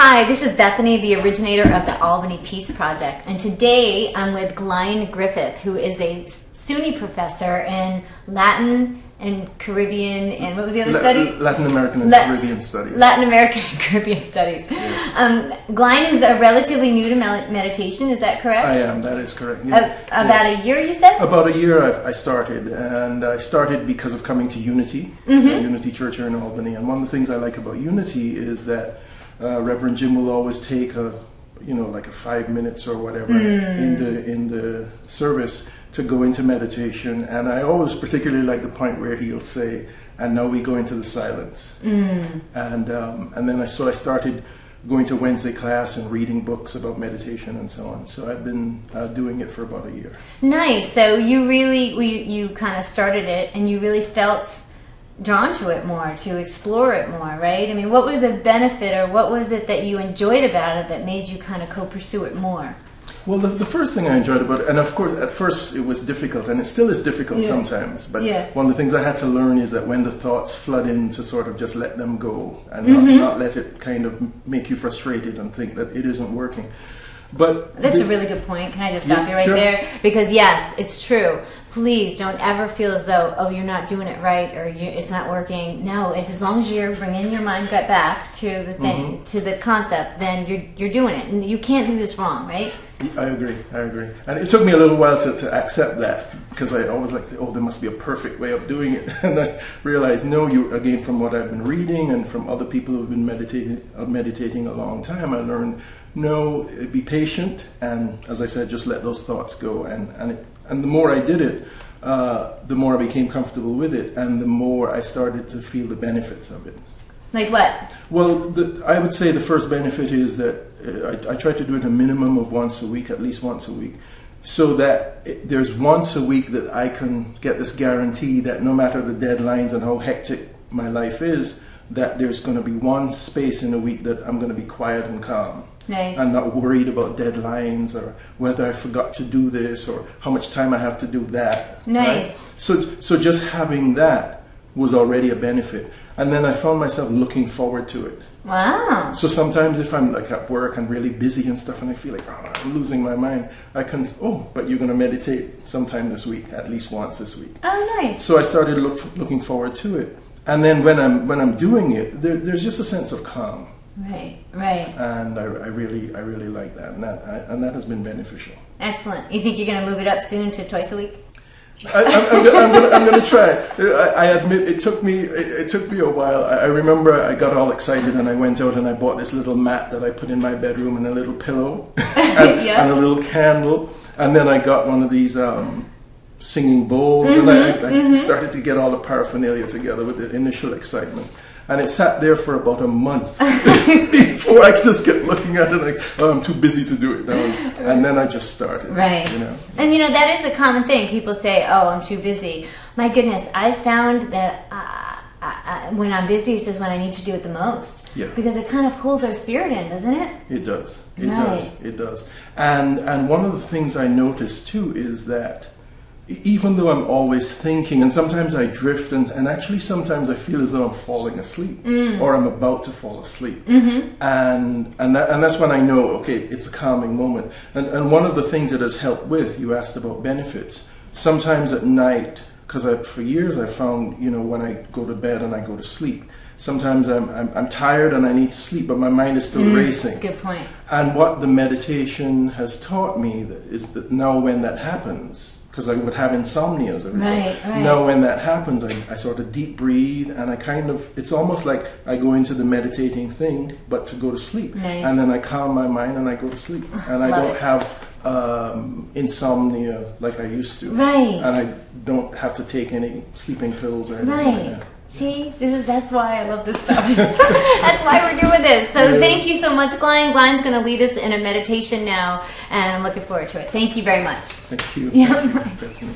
Hi, this is Bethany, the originator of the Albany Peace Project, and today I'm with Glyne Griffith, who is a SUNY professor in Latin and Caribbean, and what was the other studies? Latin American and Caribbean Studies. Latin American and Caribbean Studies. Yeah. Glyne is relatively new to meditation, is that correct? I am, that is correct. Yeah. About a year, you said? About a year I started, and I started because of coming to Unity, Unity Church here in Albany, and one of the things I like about Unity is that Reverend Jim will always take like a 5 minutes or whatever in the service to go into meditation, and I always particularly like the point where he'll say, "And now we go into the silence." And then I started going to Wednesday class and reading books about meditation and so on. So I've been doing it for about a year. Nice. So you kind of started it, and you really felt drawn to it more, to explore it more, right? I mean, what was the benefit, or what was it that you enjoyed about it that made you kind of pursue it more? Well, the first thing I enjoyed about it, and of course at first it was difficult, and it still is difficult sometimes, but one of the things I had to learn is that when the thoughts flood in, to sort of just let them go and not let it kind of make you frustrated and think that it isn't working. But that's a really good point. Can I just stop you right there? Because yes, it's true. Please don't ever feel as though, oh, you're not doing it right, or it's not working. No, as long as you're bringing your mind back to the thing, to the concept, then you're doing it, and you can't do this wrong, right? I agree. And it took me a little while to accept that, because I always like, oh, there must be a perfect way of doing it, and I realized, no, again, from what I've been reading and from other people who've been meditating a long time, I learned, no, be patient, and as I said, just let those thoughts go. And the more I did it, the more I became comfortable with it, and the more I started to feel the benefits of it. Like what? Well, I would say the first benefit is that I try to do it a minimum of once a week, at least once a week, so that there's once a week that I can get this guarantee that no matter the deadlines and how hectic my life is, that there's going to be one space in a week that I'm going to be quiet and calm. Nice. I'm not worried about deadlines or whether I forgot to do this or how much time I have to do that. Nice. Right? So just having that was already a benefit. And then I found myself looking forward to it. Wow. So sometimes if I'm like at work and really busy and stuff and I feel like, oh, I'm losing my mind, I can, but you're going to meditate sometime this week, at least once this week. Oh, nice. So I started looking forward to it. And then when I'm doing it, there's just a sense of calm. Right. And I really like that, and that has been beneficial. Excellent. You think you're going to move it up soon to twice a week? I'm going to try. I admit it took me a while. I remember I got all excited and I went out and I bought this little mat that I put in my bedroom and a little pillow and a little candle, and then I got one of these singing bowls, and I started to get all the paraphernalia together with the initial excitement. And it sat there for about a month before I just kept looking at it like, oh, I'm too busy to do it now. And then I just started. Right. And that is a common thing. People say, oh, I'm too busy. My goodness, I found that when I'm busy is when I need to do it the most. Yeah. Because it kind of pulls our spirit in, doesn't it? It does. It does. And one of the things I noticed too is that even though I'm always thinking, and sometimes I drift, and actually sometimes I feel as though I'm falling asleep, or I'm about to fall asleep, and that's when I know, okay, it's a calming moment. And one of the things that has helped with, you asked about benefits, sometimes at night, because for years I found, when I go to bed and I go to sleep, sometimes I'm tired and I need to sleep, but my mind is still racing. Good point. And what the meditation has taught me is that now when that happens, because I would have insomnia as a result. Right. Now when that happens, I sort of deep breathe, and it's almost like I go into the meditating thing, but to go to sleep. Nice. And then I calm my mind and I go to sleep. And I don't have insomnia like I used to. Right. And I don't have to take any sleeping pills or anything like that. See, that's why I love this stuff. That's why we're doing this. So thank you so much, Glyne. Glyne's going to lead us in a meditation now, and I'm looking forward to it. Thank you very much. Thank you. Yeah. Definitely.